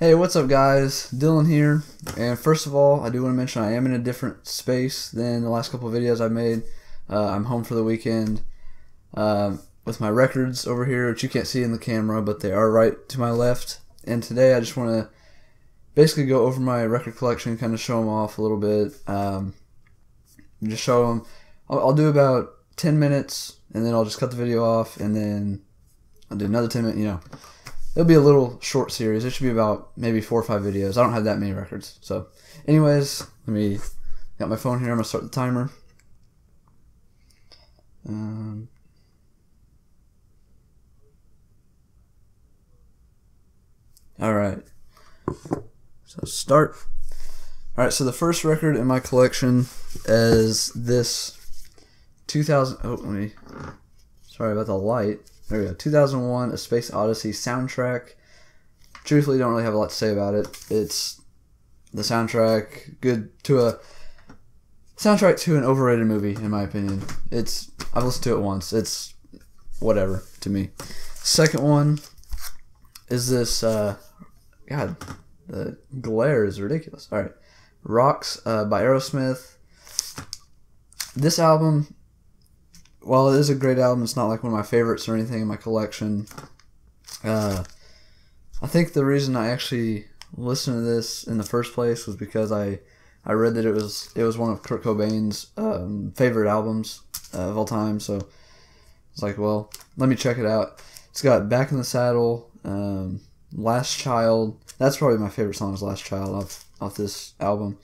Hey, what's up, guys? Dylan here. And first of all, I do want to mention I am in a different space than the last couple of videos I've made. I'm home for the weekend with my records over here, which you can't see in the camera, but they are right to my left. And today I just want to basically go over my record collection, kind of show them off a little bit. Just show them. I'll do about 10 minutes, and then I'll just cut the video off, and then I'll do another 10 minutes, It'll be a little short series. It should be about maybe 4 or 5 videos. I don't have that many records. So, anyways, got my phone here. I'm going to start the timer. Alright. So, start. Alright, so the first record in my collection is this 2000. Sorry about the light. There we go. 2001: A Space Odyssey soundtrack. Truthfully, don't really have a lot to say about it. It's the soundtrack, soundtrack to an overrated movie, in my opinion. I've listened to it once. It's whatever to me. Second one is this. God, the glare is ridiculous. All right, Rocks by Aerosmith. This album, while it is a great album, it's not like one of my favorites or anything in my collection. I think the reason I actually listened to this in the first place was because I read that it was one of Kurt Cobain's favorite albums of all time. So it's like, well, let me check it out. It's got Back in the Saddle, Last Child. That's probably my favorite song is Last Child off this album.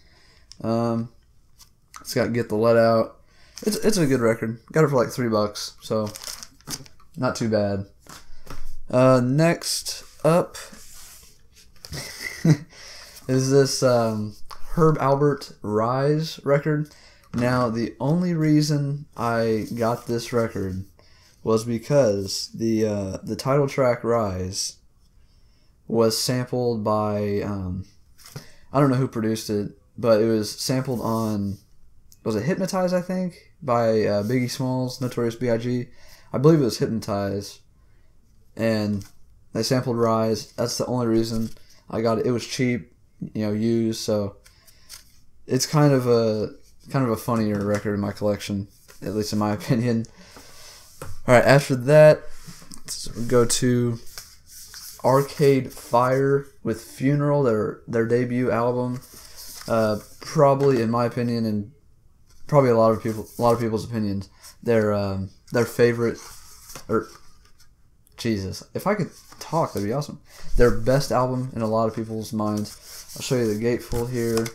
It's got Get the Let Out. It's a good record. Got it for like $3, so not too bad. Next up is this Herb Alpert Rise record. Now, the only reason I got this record was because the title track Rise was sampled by I don't know who produced it, but it was sampled on, was it Hypnotize, I think, by Biggie Smalls, Notorious B.I.G. I believe it was Hypnotize, and they sampled Rise. That's the only reason I got it. It was cheap, used, so it's kind of a funnier record in my collection, at least in my opinion. All right, after that, let's go to Arcade Fire with Funeral, their debut album. Probably, in my opinion, and probably a lot of people's opinions, their favorite, or Jesus, if I could talk, that'd be awesome. Their best album in a lot of people's minds. I'll show you the gatefold here,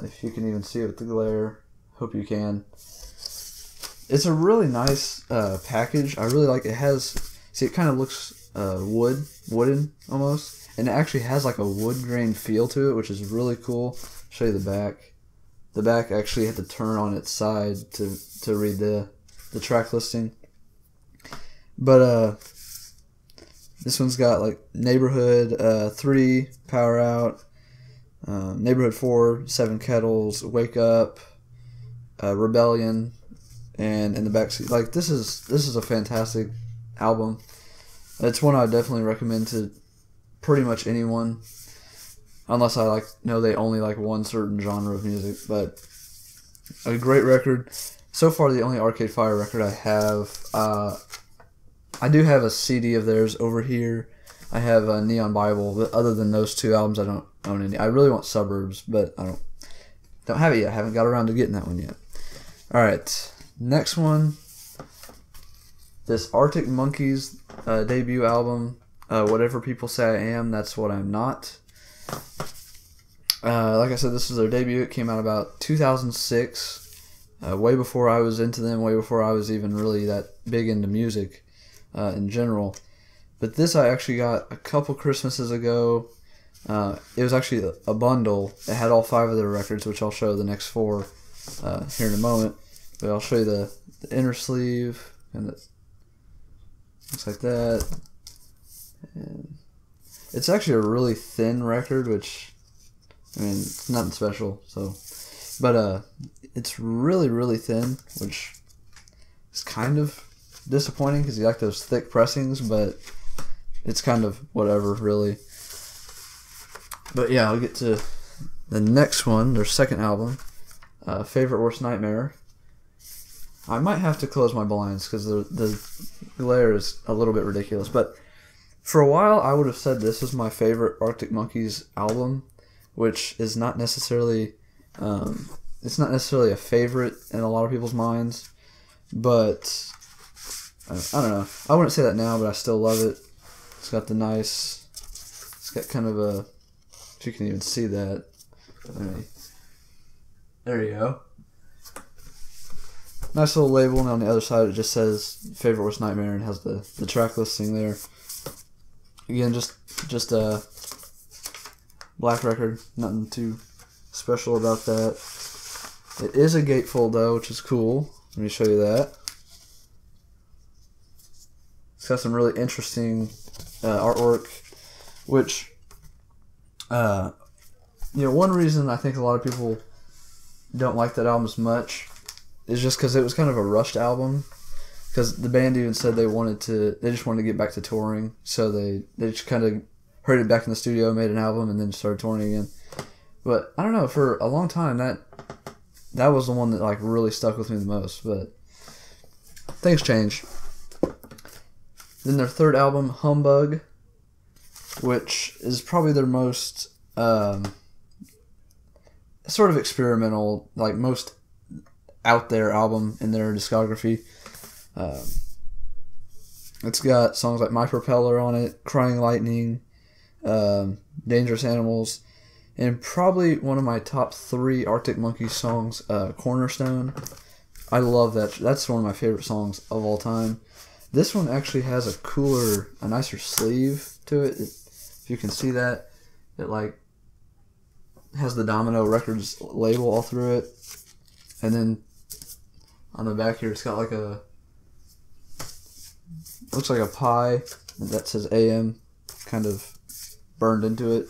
if you can even see it with the glare. Hope you can. It's a really nice package. I really like it. It kind of looks wooden almost, and it actually has like a wood grain feel to it, which is really cool. I'll show you the back. The back actually had to turn on its side to read the track listing. But this one's got like Neighborhood 3, Power Out, Neighborhood 4, 7 Kettles, Wake Up, Rebellion, and in the backseat. Like, this is a fantastic album. It's one I definitely recommend to pretty much anyone, unless I know they only like one certain genre of music. But a great record. So far, the only Arcade Fire record I have. I do have a CD of theirs over here. I have a Neon Bible, but other than those 2 albums, I don't own any. I really want Suburbs, but I don't have it yet. I haven't got around to getting that one yet. All right, next one. This Arctic Monkeys debut album. Whatever people say I am, that's what I'm not. Like I said, this is their debut. It came out about 2006, way before I was into them, way before I was even really that big into music in general. But this I actually got a couple Christmases ago. It was actually a bundle. It had all 5 of their records, which I'll show the next 4 here in a moment. But I'll show you the inner sleeve, and it looks like that. And it's actually a really thin record, which, it's nothing special. So, but it's really, really thin, which is kind of disappointing because you like those thick pressings, but it's kind of whatever, really. But yeah, I'll get to the next one, their second album, Favorite Worst Nightmare. I might have to close my blinds because the glare is a little bit ridiculous. But for a while, I would have said this was my favorite Arctic Monkeys album, which is not necessarily, it's not necessarily a favorite in a lot of people's minds. But I don't know. I wouldn't say that now, but I still love it. It's got the nice. It's got kind of a. If you can even see that. There you go. Nice little label, and on the other side it just says Favorite Worst Nightmare and has the track listing there. Again, just a black record. Nothing too special about that. It is a gatefold though, which is cool. Let me show you that. It's got some really interesting artwork, which, one reason I think a lot of people don't like that album as much is just because it was kind of a rushed album. Because the band even said they just wanted to get back to touring, so they just kind of hurried back in the studio, made an album, and then started touring again. But I don't know, for a long time that was the one that like really stuck with me the most. But things change. Then their third album, Humbug, which is probably their most sort of experimental, like most out there album in their discography. It's got songs like My Propeller on it, Crying Lightning, Dangerous Animals, and probably one of my top 3 Arctic Monkeys songs, Cornerstone. I love that. That's one of my favorite songs of all time. This one actually has a nicer sleeve to it. If you can see that, it like has the Domino Records label all through it, and then on the back here it's got like looks like a pie that says AM kind of burned into it.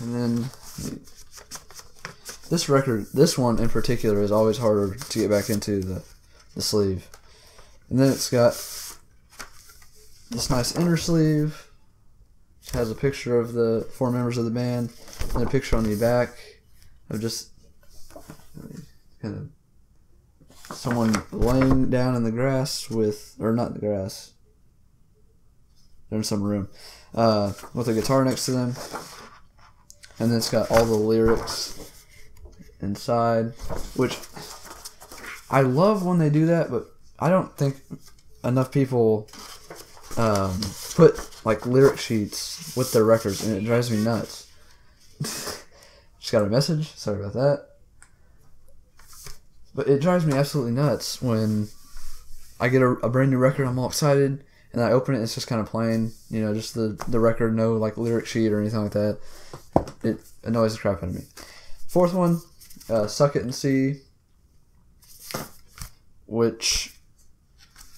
And then this one in particular is always harder to get back into the sleeve. And then it's got this nice inner sleeve, which has a picture of the 4 members of the band, and a picture on the back of just kind of someone laying down in the grass or not the grass, they're in some room, with a guitar next to them. And then it's got all the lyrics inside, which I love when they do that, but I don't think enough people put like lyric sheets with their records, and it drives me nuts. Just got a message. Sorry about that. But it drives me absolutely nuts when I get a brand new record. I'm all excited, and I open it, and it's just kind of plain, just the record, no like lyric sheet or anything like that. It annoys the crap out of me. Fourth one, Suck It and See, which.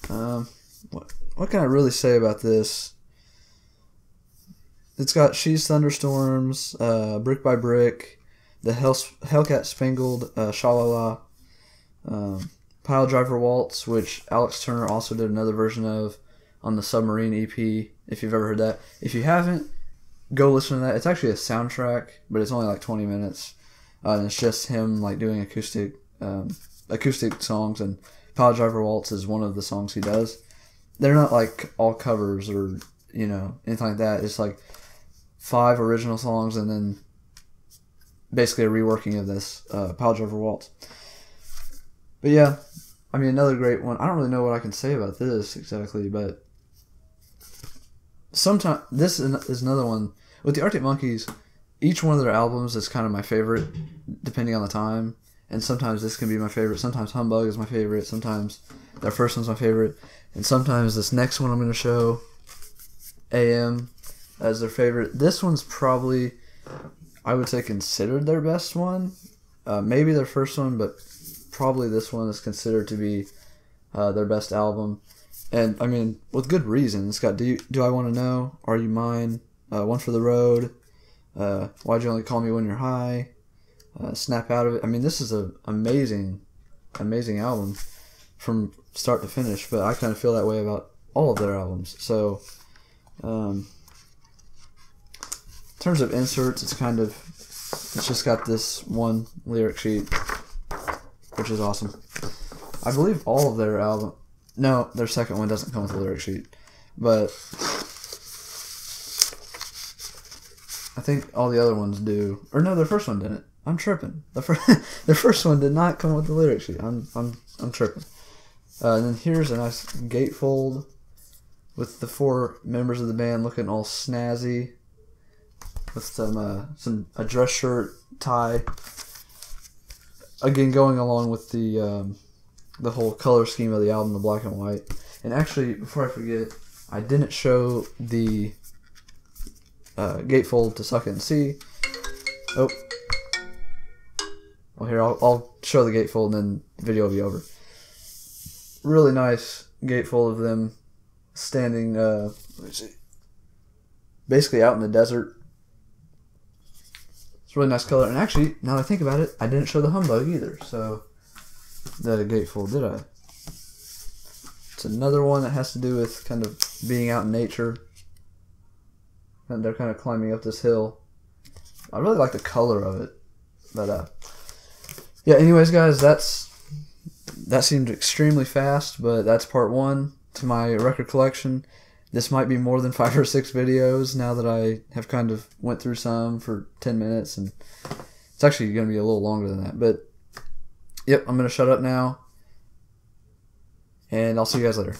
What can I really say about this? It's got She's Thunderstorms, Brick by Brick, the Hellcat Spangled Shalala, Pile Driver Waltz, which Alex Turner also did another version of on the Submarine EP, if you've ever heard that. If you haven't, go listen to that. It's actually a soundtrack, but it's only like 20 minutes. And it's just him like doing acoustic songs, and Pile Driver Waltz is one of the songs he does. They're not like all covers or, anything like that. It's like 5 original songs and then basically a reworking of this Pile Driver Waltz. But yeah, I mean, another great one. I don't really know what I can say about this exactly, but sometimes this is another one. With the Arctic Monkeys, each one of their albums is kind of my favorite, depending on the time. And sometimes this can be my favorite. Sometimes Humbug is my favorite. Sometimes their first one's my favorite. And sometimes this next one I'm going to show, AM, as their favorite. This one's probably, I would say, considered their best one. Maybe their first one, but probably this one is considered to be their best album. And, I mean, with good reason. It's got Do I Want to Know, Are You Mine, One for the Road, Why'd You Only Call Me When You're High, Snap Out of It. I mean, this is an amazing album from start to finish, but I kind of feel that way about all of their albums. So, terms of inserts, it's just got this one lyric sheet, which is awesome. I believe all of their their second one doesn't come with a lyric sheet, but I think all the other ones do. Or no, their first one didn't. I'm tripping. Their first one did not come with the lyric sheet. I'm tripping. And then here's a nice gatefold with the 4 members of the band looking all snazzy with a dress shirt, tie. Again, going along with the whole color scheme of the album, the black and white. And actually, before I forget, I didn't show the gatefold to Suck It and See. Oh. Well, here, I'll show the gatefold and then the video will be over. Really nice gatefold of them standing, let me see, basically out in the desert. It's a really nice color. And actually, now that I think about it, I didn't show the humbug either. So, that a gatefold, did I? It's another one that has to do with kind of being out in nature. And they're kind of climbing up this hill. I really like the color of it. But, yeah, anyways, guys, that seemed extremely fast, but that's part 1 to my record collection. This might be more than 5 or 6 videos now that I have kind of went through some for 10 minutes, and it's actually going to be a little longer than that. But, yep, I'm going to shut up now, and I'll see you guys later.